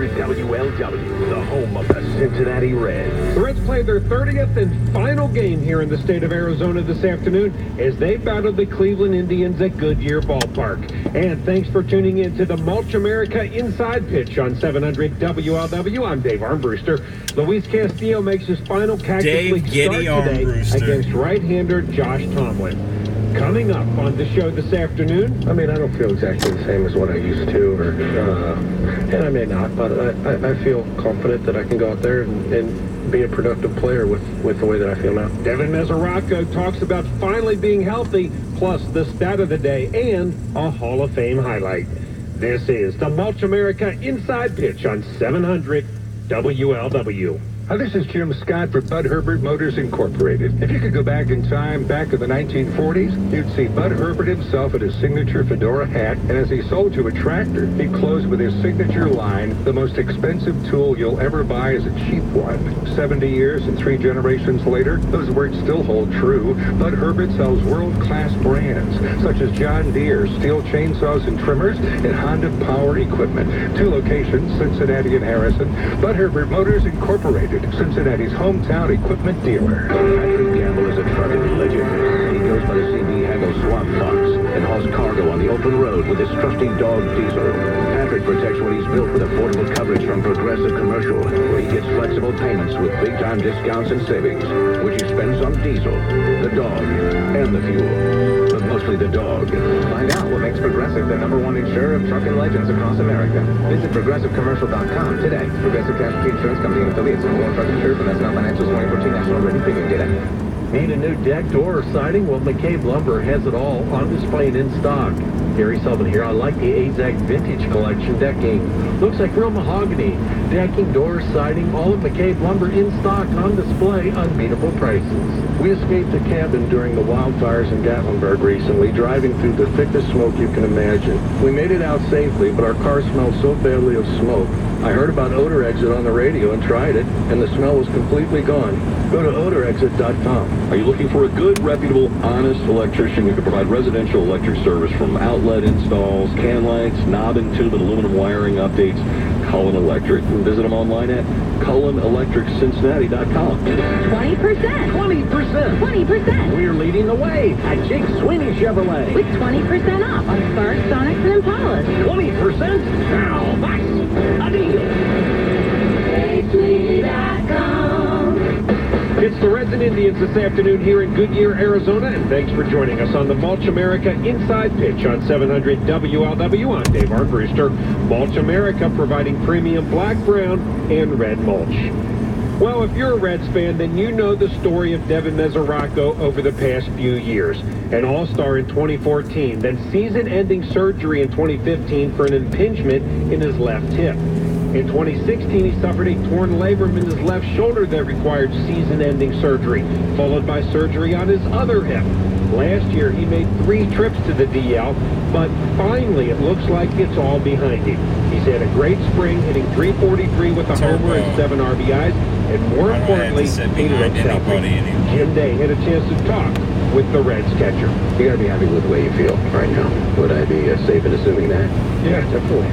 700 WLW, the home of the Cincinnati Reds. The Reds played their 30th and final game here in the state of Arizona this afternoon as they battled the Cleveland Indians at Goodyear Ballpark. And thanks for tuning in to the Mulch America Inside Pitch on 700 WLW. I'm Dave Armbruster. Luis Castillo makes his final Cactus League start today against right-hander Josh Tomlin. Coming up on the show this afternoon. I mean, I don't feel exactly the same as what I used to, and I may not, but I feel confident that I can go out there and be a productive player with the way that I feel now. Devin Mesoraco talks about finally being healthy, plus the stat of the day and a Hall of Fame highlight. This is the Mulch America Inside Pitch on 700 WLW. Hi, this is Jim Scott for Bud Herbert Motors Incorporated. If you could go back in time, back to the 1940s, you'd see Bud Herbert himself in his signature fedora hat, and as he sold you a tractor, he closed with his signature line, "The most expensive tool you'll ever buy is a cheap one." 70 years and 3 generations later, those words still hold true. Bud Herbert sells world-class brands, such as John Deere, Steel chainsaws and trimmers, and Honda Power Equipment. 2 locations, Cincinnati and Harrison. Bud Herbert Motors Incorporated, Cincinnati's hometown equipment dealer. Patrick Gamble is a trucking legend. He goes by the CB handle Swamp Fox and hauls cargo on the open road with his trusty dog Diesel. Patrick protects what he's built with affordable coverage from Progressive Commercial, where he gets flexible payments with big-time discounts and savings, which he spends on Diesel, the dog, and the fuel. But mostly the dog. Find out what makes Progressive the #1 insurer of trucking legends across America. Visit ProgressiveCommercial.com today. Progressive Casualty Insurance Company and affiliates. Truck insured from S&L Financial's 2014 National Written Premium Data. Need a new deck, door, or siding? Well, McCabe Lumber has it all on display and in stock. Gary Sullivan here. I like the AZAC Vintage Collection decking. Looks like real mahogany. Decking, doors, siding, all of McCabe Lumber in stock, on display, unbeatable prices. We escaped a cabin during the wildfires in Gatlinburg recently, driving through the thickest smoke you can imagine. We made it out safely, but our car smelled so badly of smoke. I heard about Odor Exit on the radio and tried it, and the smell was completely gone. Go to odorexit.com. Are you looking for a good, reputable, honest electrician who can provide residential electric service from outlet installs, can lights, knob and tube and aluminum wiring updates? Cullen Electric. Visit them online at CullenElectricCincinnati.com. 20%. 20%. 20%. We're leading the way at Jake Sweeney Chevrolet. With 20% off on Spark, Sonics, and Impalas. 20%? Now that's a deal. It's the Reds and Indians this afternoon here in Goodyear, Arizona, and thanks for joining us on the Mulch America Inside Pitch on 700 WLW. I'm Dave Armbruster. Mulch America providing premium black, brown, and red mulch. Well, if you're a Reds fan, then you know the story of Devin Mesoraco over the past few years. An all-star in 2014, then season-ending surgery in 2015 for an impingement in his left hip. In 2016, he suffered a torn labrum in his left shoulder that required season-ending surgery, followed by surgery on his other hip. Last year, he made 3 trips to the DL, but finally, it looks like it's all behind him. He's had a great spring, hitting .343 with a homer and 7 RBIs, and more importantly, he looks healthy. Jim Day had a chance to talk with the Reds catcher. You got to be happy with the way you feel right now. Would I be safe in assuming that? Yeah, definitely.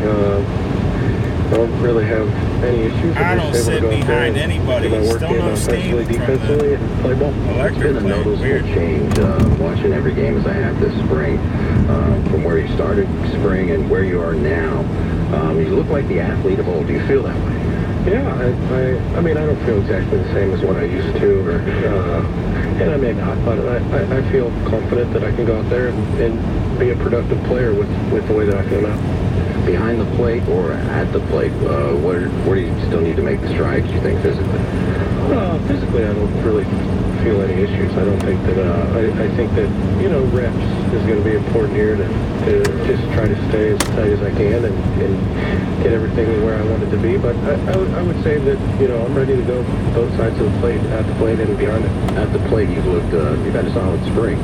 I don't really have any issues. I don't sit behind anybody. Still no steam defensively, and play ball. It's been a noticeable change watching every game as I have this spring, from where you started spring and where you are now. You look like the athlete of old. Do you feel that way? Yeah, I mean, I don't feel exactly the same as what I used to, and I may not, but I feel confident that I can go out there and be a productive player with the way that I feel now. Behind the plate or at the plate, where do you still need to make the strides, you think, physically? Physically, I don't really feel any issues. I don't think that, I think that, reps is going to be important here to just try to stay as tight as I can and get everything where I want it to be. But I would say that, I'm ready to go both sides of the plate, at the plate and behind it. At the plate, you've had a solid spring.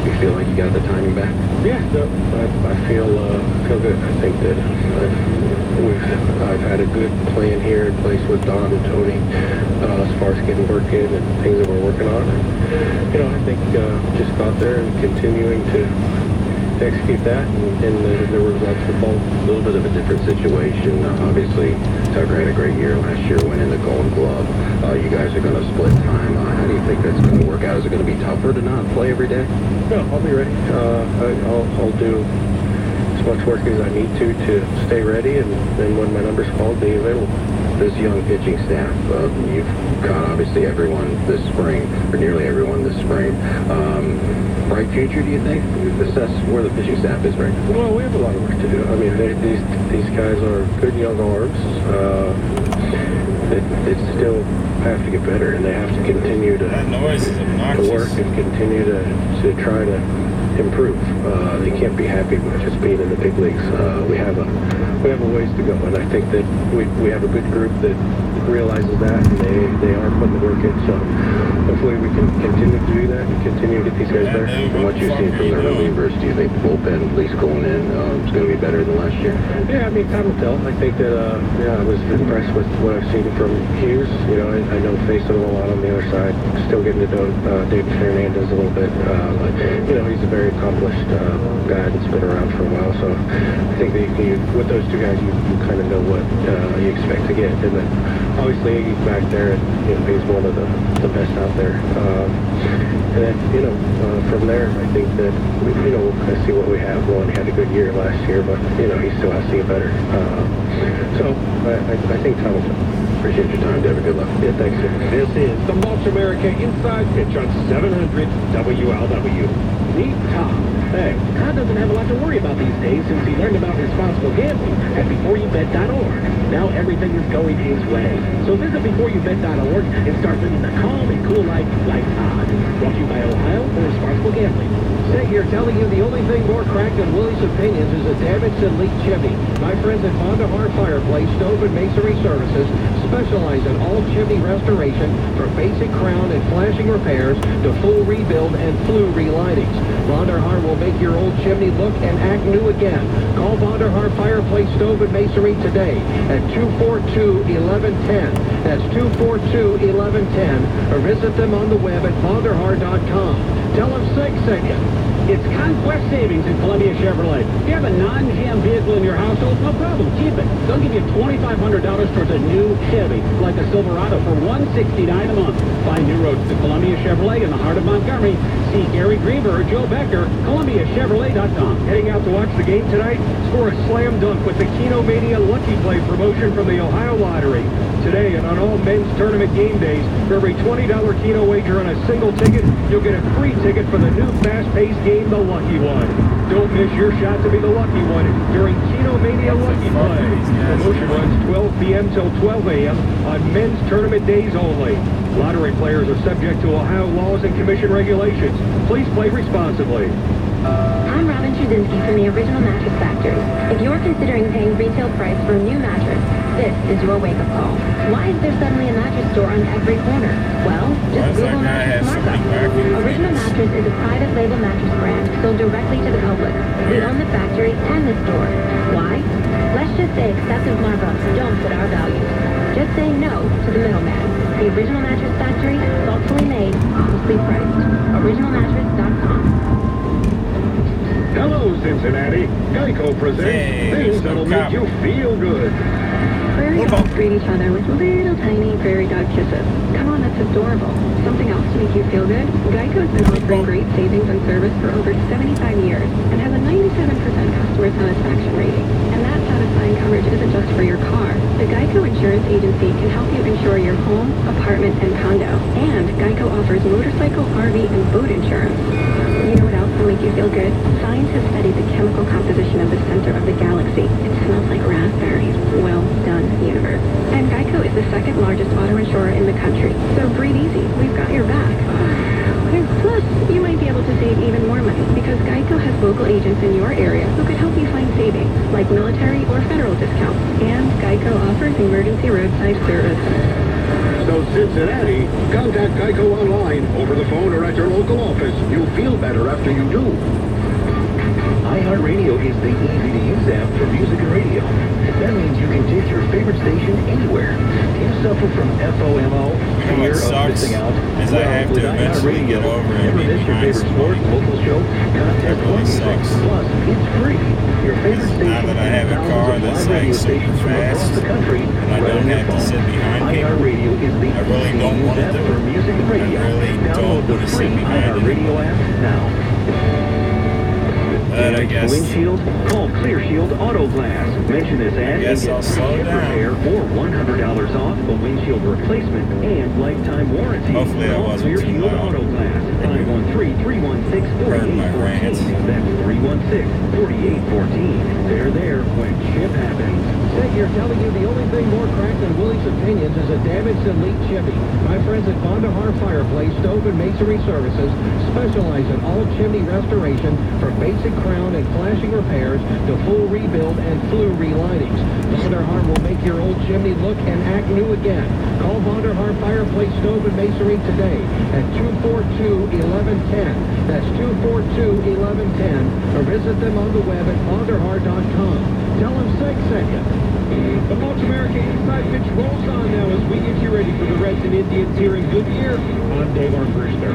You feel like you got the timing back? Yeah, no, I feel good. I think that I've had a good plan here in place with Don and Tony as far as getting work in and things that we're working on. And, I think just go out there and continuing to execute that, and the results will follow. A little bit of a different situation. Obviously, Tucker had a great year last year, winning the Gold Glove. You guys are going to split time. How do you think that's going to work out? Is it going to be tougher to not play every day? No, I'll be ready. I'll do as much work as I need to stay ready, and then when my number's called, be available. This young pitching staff, you've caught obviously everyone this spring, or nearly everyone this spring. Bright future, do you think? Assess where the pitching staff is right now. Well, we have a lot of work to do. I mean, these guys are good young arms. They still have to get better, and they have to continue to work and continue to try to improve. They can't be happy with just being in the big leagues. We have a ways to go, and I think that we have a good group that realizes that, and they are putting the work in. So hopefully we can continue to do that and continue to get these guys better. From what you've seen from the relievers, do you think the bullpen, at least going in, is going to be better than last year? Yeah, I mean, time will tell. I think that I was impressed with what I've seen from Hughes. You know, I know facing him a lot on the other side. Still getting to know David Fernandez a little bit. But, you know, he's a very accomplished guy that's been around for a while. So I think that with those two guys, you kind of know what you expect to get. And then obviously Iggy's back there, and he's one of the best out there. And then, from there, I think that we'll kind of see what we have. Well, he had a good year last year, but he still has to get better. So I think Tom will. Appreciate your time, David. Good luck. Yeah, thanks, sir. This is the Mulch America Inside Pitch on 700 WLW. Meet Tom. Hey, Tom doesn't have a lot to worry about these days since he learned about responsible gambling at BeforeYouBet.org. Now everything is going his way. So visit BeforeYouBet.org and start living the calm and cool life like Todd. Brought to you by Ohio for Responsible Gambling. Sig here telling you the only thing more cracked than Willie's opinions is a damaged and leaked chimney. My friends at Bondahar Fireplace Stove and Masonry Services specialize in all chimney restoration, from basic crown and flashing repairs to full rebuild and flue relinings. Bondahar will make your old chimney look and act new again. Call Bondahar Fireplace Stove and Masonry today at 242-1110. That's 242-1110, or visit them on the web at bondahar.com. Tell them Sig sent you. It's Conquest Savings in Columbia Chevrolet. If you have a non-Jam vehicle in your household, no problem. Keep it. They'll give you $2,500 towards a new Chevy, like a Silverado, for $169 a month. Find new roads to Columbia Chevrolet in the heart of Montgomery. See Gary Griever or Joe Becker, ColumbiaChevrolet.com. Heading out to watch the game tonight? Score a slam dunk with the Keno Mania Lucky Play promotion from the Ohio Lottery. Today and on all men's tournament game days, for every $20 Keno wager on a single ticket, you'll get a free ticket for the new fast-paced game, The Lucky One. Don't miss your shot to be the lucky one during Keno Mania Lucky Play. Promotion runs 12 p.m. till 12 a.m. on men's tournament days only. Lottery players are subject to Ohio laws and commission regulations. Please play responsibly. I'm Robin Trzynski from the Original Mattress Factory. If you're considering paying retail price for a new mattress, this is your wake-up call. Why is there suddenly a mattress store on every corner? Well, just Google Mattress Markup. Original Mattress is a private label mattress brand sold directly to the public. We own the factory and the store. Why? Let's just say excessive markups don't fit our values. Just say no to the middleman. The Original Mattress Factory, thoughtfully made, honestly priced. OriginalMattress.com. Hello, Cincinnati. Geico presents things that'll make you feel good. Prairie dogs greet each other with little tiny prairie dog kisses. Come on, that's adorable. Something else to make you feel good? Geico's been offering great savings and service for over 75 years and has a 97% customer satisfaction rating. And that satisfying coverage isn't just for your car. The Geico Insurance Agency can help you insure your home, apartment, and condo. And Geico offers motorcycle, RV, and boat insurance. You know what else will make you feel good? Scientists studied the chemical composition of the center of the galaxy. It smells like raspberries. Well done, universe. And Geico is the second largest auto insurer in the country. So breathe easy. We've got your back. Plus, you might be able to save even more money because Geico has local agents in your area who could help you find savings, like military or federal discounts. And Geico offers emergency roadside service. So Cincinnati, contact Geico online, over the phone, or at your local office. You'll feel better after you do. iHeartRadio is the easy-to-use app for music and radio. That means you can take your favorite station anywhere. Do you suffer from FOMO, fear of missing out? As I have to eventually get over it. Never miss your favorite sport, local show, contest, or music. Plus, It's free. Your favorite station Now that I have a car that's like super fast, the country, and I don't have to sit behind people, iHeartRadio is the I really don't want to do for music and radio. I really Download don't the want to free sit behind iHeartRadio app now. But I guess Windshield? Call Clear Shield Auto Glass. Mention this ad and I'll get slow chip down. repair or $100 off a windshield replacement and lifetime warranty. Hopefully that Call wasn't Clear too Shield loud. Auto Glass. 513-316-4814. rant. That's 316-4814. They're there when chip happens. Say here telling you the only thing more cracked than Willie's opinions is a damaged elite Chevy. My friends at Bondahar Fireplace Stove and Masonry Services specialize in all chimney restoration from basic crown and flashing repairs to full rebuild and flue relinings. Bondahar will make your old chimney look and act new again. Call Bondahar Fireplace Stove and Masonry today at 242-1110. That's 242-1110. Or visit them on the web at bondahar.com. Tell them Seg sent you. The Mulch America Inside Pitch rolls on now as we get you ready for the Reds and Indians here in Goodyear. I'm Dave Armbruster.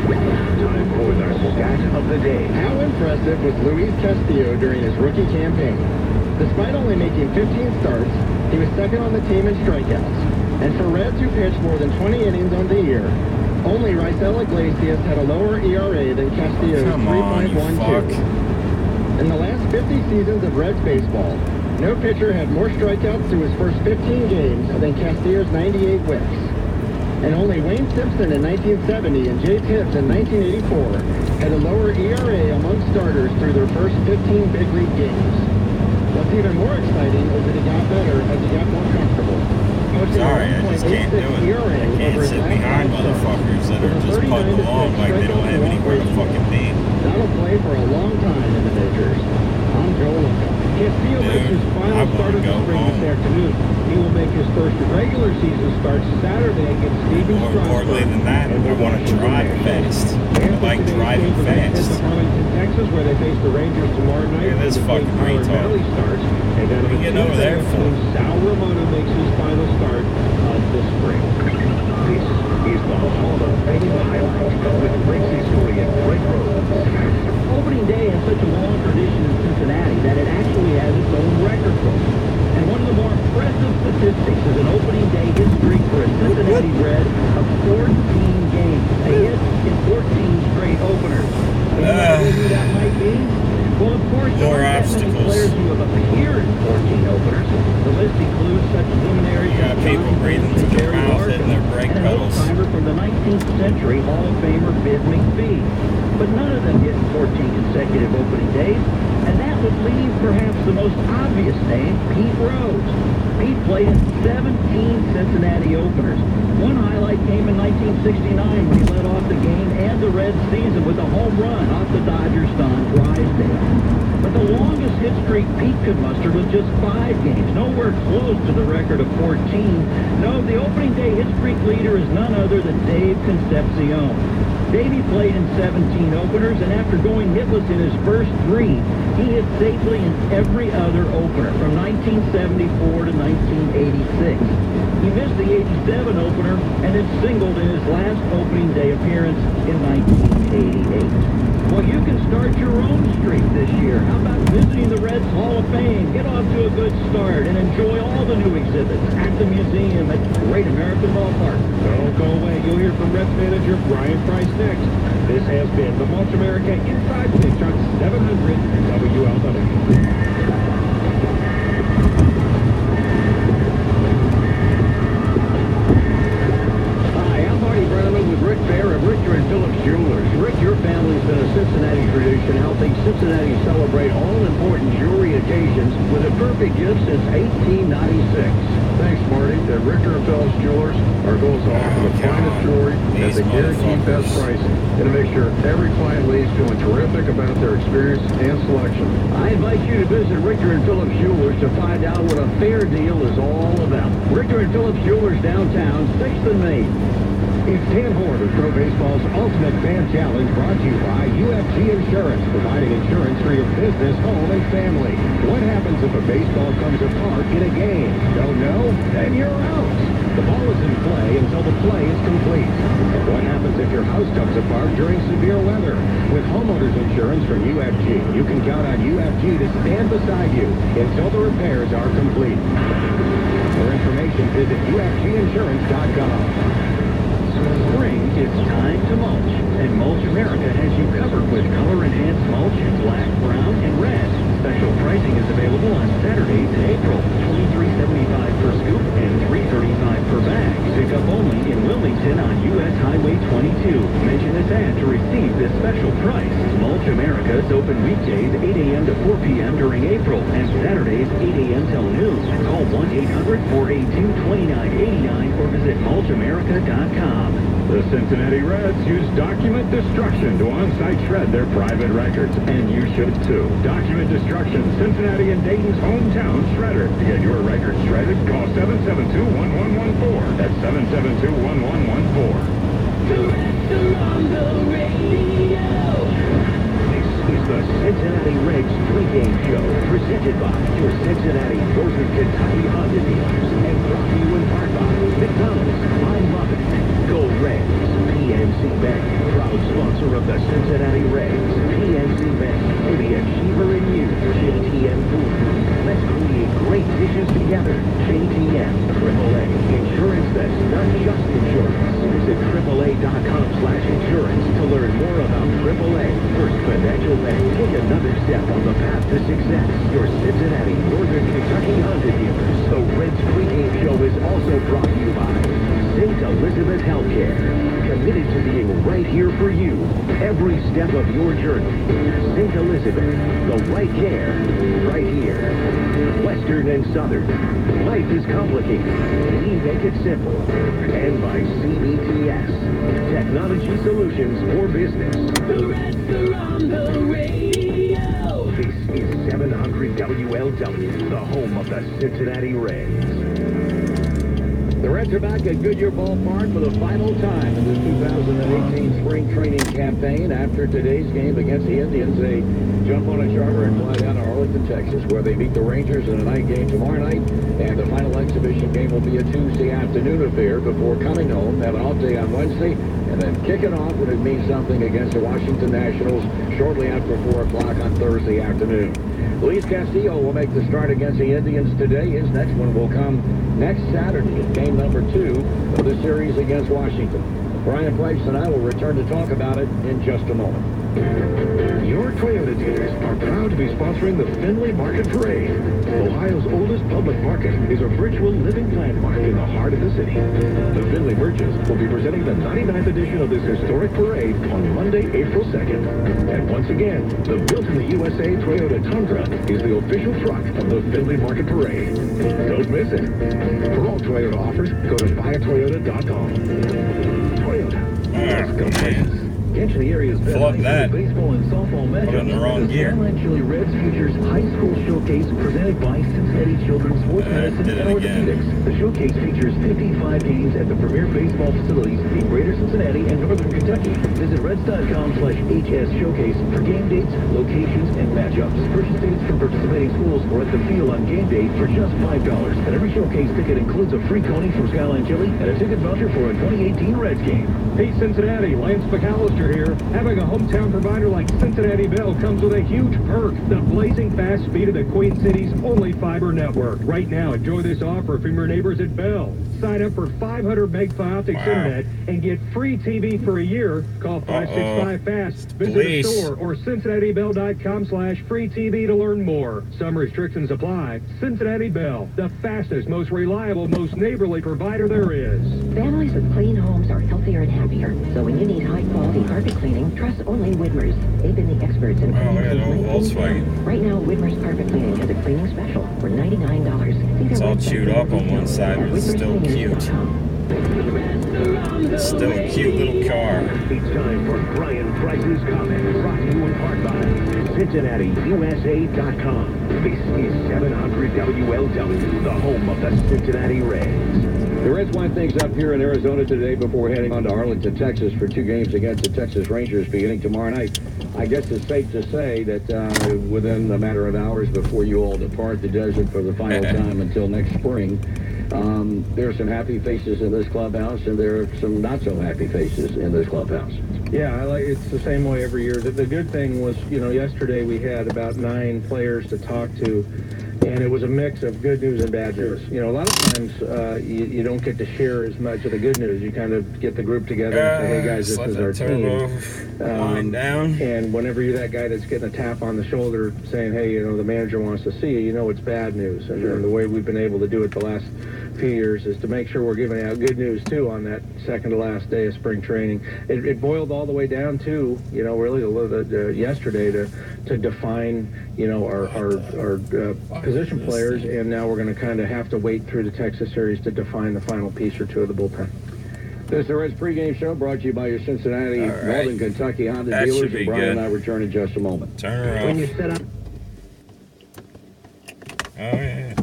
Time for the stat of the day. How impressive was Luis Castillo during his rookie campaign? Despite only making 15 starts, he was second on the team in strikeouts. And for Reds who pitched more than 20 innings on the year, only Raisel Iglesias had a lower ERA than Castillo's 3.12. In the last 50 seasons of Reds baseball, no pitcher had more strikeouts through his first 15 games than Castillo's 98 whiffs. And only Wayne Simpson in 1970 and Jay Tibbs in 1984 had a lower ERA among starters through their first 15 big league games. What's even more exciting is that he got better as he got more comfortable. Sorry, I just can't do it. I can't sit behind motherfuckers that are just putting along like they don't have anywhere to fucking be. That'll play for a long time in the majors. I'm Joe Luca. Castillo makes his final start of the spring this afternoon. He will make his first regular season start Saturday against Steven More importantly Strasburg. than that, I want to drive fast. I like driving fast. Arlington, Texas, where they face the Rangers tomorrow night. Look at this fucking Howard retard. Valley starts. And then What are you getting over there for? Sal Ramona makes his final start of the spring. This is the Hall of Fame highlights with Racing Story and Greg Rhodes. Opening day has such a long tradition in Cincinnati that it actually has its own record book. And one of the more impressive statistics is an opening day history for a Cincinnati Red of 14 games. A hit in 14 straight openers. And you know who that might be? Well, of course, there More aren't that many obstacles. players who have appeared in 14 openers. The list includes such luminaries You got as people John breathing Gibson, through their Jerry mouth, Larkin, hitting their brake and an pedals. old-timer from the 19th century Hall of Famer Biz McPhee. But none of them hit 14 consecutive opening days, and that would leave perhaps the most obvious name, Pete Rose. Pete played in 17 Cincinnati openers. One highlight came in 1969 when he led off the game and the Reds season with a home run off the Dodgers' Don Drysdale. But the longest hit streak Pete could muster was just 5 games, nowhere close to the record of 14. No, the opening day hit streak leader is none other than Dave Concepcion. Davey played in 17 openers, and after going hitless in his first 3, he hit safely in every other opener from 1974 to 1986. He missed the 87 opener and had singled in his last opening day appearance in 1988. Well, you can start your own streak this year. How about visiting the Reds Hall of Fame? Get off to a good start and enjoy all the new exhibits at the museum at Great American Ballpark. Don't go away. You'll hear from Reds manager Brian Price next. This has been the Mulch America Inside Pitch on 700 WLW. With Rick Fair of Richter and Phillips Jewelers. Rick, your family's been a Cincinnati tradition, helping Cincinnati celebrate all important jewelry occasions with a perfect gift since 1896. Thanks, Marty. At Richter and Phillips Jewelers, our goal is to offer the finest jewelry at the guaranteed best pricing and to make sure every client leaves feeling terrific about their experience and selection. I invite you to visit Richter and Phillips Jewelers to find out what a fair deal is all about. Richter and Phillips Jewelers downtown, 6th and Main. It's Dan Ford with Pro Baseball's Ultimate Fan Challenge, brought to you by UFG Insurance, providing insurance for your business, home, and family. What happens if a baseball comes apart in a game? Don't know? Then you're out. The ball is in play until the play is complete. And what happens if your house comes apart during severe weather? With homeowners insurance from UFG, you can count on UFG to stand beside you until the repairs are complete. For information, visit UFGinsurance.com. Spring, it's time to mulch, and Mulch America has you covered with color-enhanced mulch in black, brown, and red. Special pricing is available on Saturdays in April, $23.75 per scoop and $3.35 per bag. Pick up only in Wilmington on U.S. Highway 22. Mention this ad to receive this special price. Mulch America is open weekdays 8 a.m. to 4 p.m. during April, and Saturdays 8 a.m. till noon. Call 1-800-482-2989 or visit mulchamerica.com. The Cincinnati Reds use Document Destruction to on-site shred their private records, and you should too. Document Destruction, Cincinnati and Dayton's hometown shredder. To get your record shredded, call 772-1114. That's 772-1114. The Reds are on the radio. This is the Cincinnati Reds pregame show, presented by your Cincinnati Northern Kentucky Honda dealers, and brought to you in part by McDonald's. I'm Robin. Go Reds. PNC Bank, proud sponsor of the Cincinnati Reds. PNC Bank, for the achiever in you. JTM Food. Let's create great dishes together. JTM AAA. Insurance that's not just insurance. Visit AAA.com/insurance to learn more about AAA. First Financial Bank. Take another step on the path to success. Your Cincinnati Northern Kentucky Honda dealers. The Reds pregame show is also brought to you by St. Elizabeth Healthcare, committed to being right here for you every step of your journey. St. Elizabeth, the right care, right here. Western and Southern, life is complicated. We make it simple. And by CBTS, technology solutions for business. The Reds are on the radio. This is 700 WLW, the home of the Cincinnati Reds. The Reds are back at Goodyear Ballpark for the final time in this 2018 spring training campaign. After today's game against the Indians, they jump on a charter and fly down to Arlington, Texas, where they meet the Rangers in a night game tomorrow night. And the final exhibition game will be a Tuesday afternoon affair before coming home, have an off day on Wednesday, and then kick it off when it means something against the Washington Nationals shortly after 4 o'clock on Thursday afternoon. Luis Castillo will make the start against the Indians today. His next one will come next Saturday, game number 2 of the series against Washington. Brian Price and I will return to talk about it in just a moment. Your Toyota dealers are proud to be sponsoring the Findlay Market Parade. Ohio's oldest public market is a virtual living landmark in the heart of the city. The Findlay Merchants will be presenting the 99th edition of this historic parade on Monday, April 2nd. And once again, the Built in the USA Toyota Tundra is the official truck of the Findlay Market Parade. Don't miss it. For all Toyota offers, go to buyatoyota.com. Toyota. Let's go places. Catch the area's best high school baseball and softball matchups. The Skyline Chili Reds Futures High School Showcase presented by Cincinnati Children's Sports Medicine and Orthopedics. The showcase features 55 games at the premier baseball facilities in Greater Cincinnati and Northern Kentucky. Visit Reds.com/HS Showcase for game dates, locations, and matchups. Purchase tickets from participating schools or at the field on game day for just $5. And every showcase ticket includes a free coney from Skyline Chili and a ticket voucher for a 2018 Reds game. Hey Cincinnati, Lance McAllister here. Having a hometown provider like Cincinnati Bell comes with a huge perk, the blazing fast speed of the Queen City's only fiber network. Right now, enjoy this offer from your neighbors at Bell. Sign up for 500 meg Fioptics internet and get free TV for a year. Call 565-FAST. Visit the store or CincinnatiBell.com/free TV to learn more. Some restrictions apply. Cincinnati Bell, the fastest, most reliable, most neighborly provider there is. Families with clean homes are healthier and happier. So when you need high-quality carpet cleaning, trust only Widmer's. They've been the experts in cleaning since 1910. Right now, Widmer's Carpet Cleaning has a cleaning special for $99. It's all chewed up on one side, but it's still cute. It's still a cute little car. It's time for Brian Price's comment, brought to you in part by CincinnatiUSA.com. This is 700 WLW, the home of the Cincinnati Reds. The Reds wind things up here in Arizona today before heading on to Arlington, Texas for 2 games against the Texas Rangers beginning tomorrow night. I guess it's safe to say that within a matter of hours before you all depart the desert for the final time until next spring, there are some happy faces in this clubhouse, and there are some not so happy faces in this clubhouse. Yeah, it's the same way every year. The good thing was, yesterday we had about 9 players to talk to, and it was a mix of good news and bad news. A lot of times you don't get to share as much of the good news. You kind of get the group together and say, hey guys, this is our team. Wind down. And whenever you're that guy that's getting a tap on the shoulder saying, hey, the manager wants to see you, it's bad news. And the way we've been able to do it the last few years is to make sure we're giving out good news too on that second to last day of spring training. It boiled all the way down to, really yesterday to define, our position players, and now we're going to kind of have to wait through the Texas series to define the final piece or two of the bullpen. This is the Reds pregame show brought to you by your Cincinnati, Northern Kentucky Honda dealers, and Brian and I return in just a moment. Turn her off. When you set up. Oh yeah.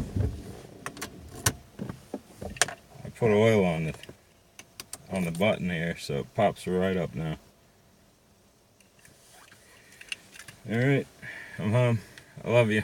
I put oil on the button here, so it pops right up now. All right, I'm home. I love you.